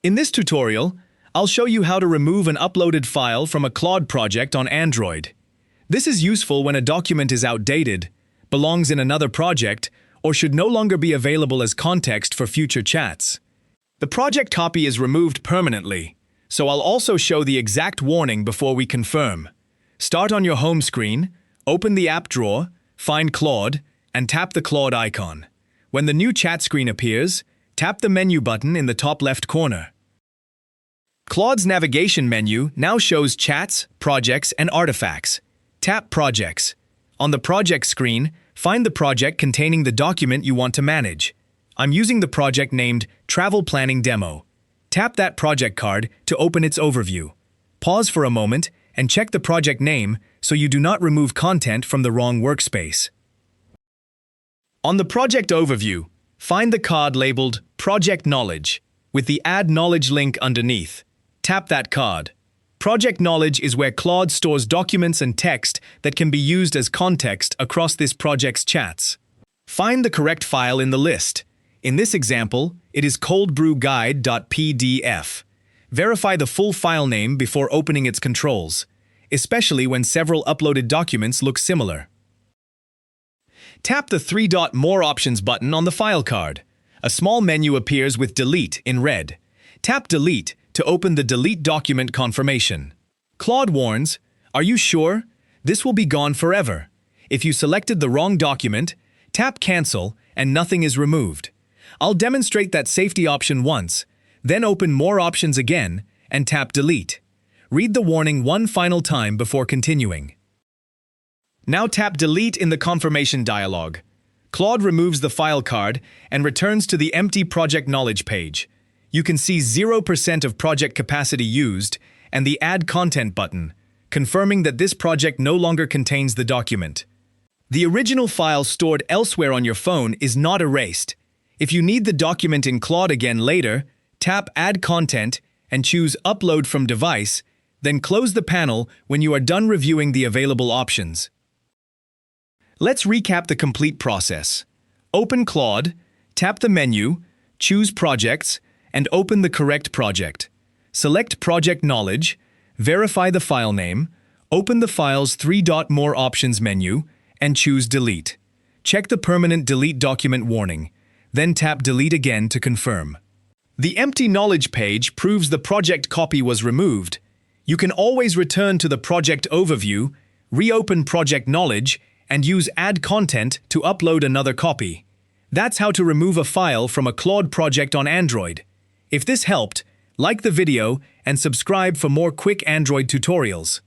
In this tutorial, I'll show you how to remove an uploaded file from a Claude project on Android. This is useful when a document is outdated, belongs in another project, or should no longer be available as context for future chats. The project copy is removed permanently, so I'll also show the exact warning before we confirm. Start on your home screen, open the app drawer, find Claude, and tap the Claude icon. When the new chat screen appears, tap the menu button in the top left corner. Claude's navigation menu now shows chats, projects, and artifacts. Tap Projects. On the project screen, find the project containing the document you want to manage. I'm using the project named Travel Planning Demo. Tap that project card to open its overview. Pause for a moment and check the project name so you do not remove content from the wrong workspace. On the project overview, find the card labeled Project Knowledge with the Add Knowledge link underneath. Tap that card. Project Knowledge is where Claude stores documents and text that can be used as context across this project's chats. Find the correct file in the list. In this example, it is coldbrewguide.pdf. Verify the full file name before opening its controls, especially when several uploaded documents look similar. Tap the three-dot More Options button on the file card. A small menu appears with Delete in red. Tap Delete to open the Delete document confirmation. Claude warns, "Are you sure? This will be gone forever." If you selected the wrong document, tap Cancel and nothing is removed. I'll demonstrate that safety option once, then open More Options again and tap Delete. Read the warning one final time before continuing. Now tap Delete in the confirmation dialog. Claude removes the file card and returns to the empty Project Knowledge page. You can see 0% of project capacity used and the Add Content button, confirming that this project no longer contains the document. The original file stored elsewhere on your phone is not erased. If you need the document in Claude again later, tap Add Content and choose Upload from Device, then close the panel when you are done reviewing the available options. Let's recap the complete process. Open Claude, tap the menu, choose Projects, and open the correct project. Select Project Knowledge, verify the file name, open the file's three-dot More Options menu, and choose Delete. Check the permanent Delete document warning, then tap Delete again to confirm. The empty Knowledge page proves the project copy was removed. You can always return to the project overview, reopen Project Knowledge, and use Add Content to upload another copy. That's how to remove a file from a Claude project on Android. If this helped, like the video and subscribe for more quick Android tutorials.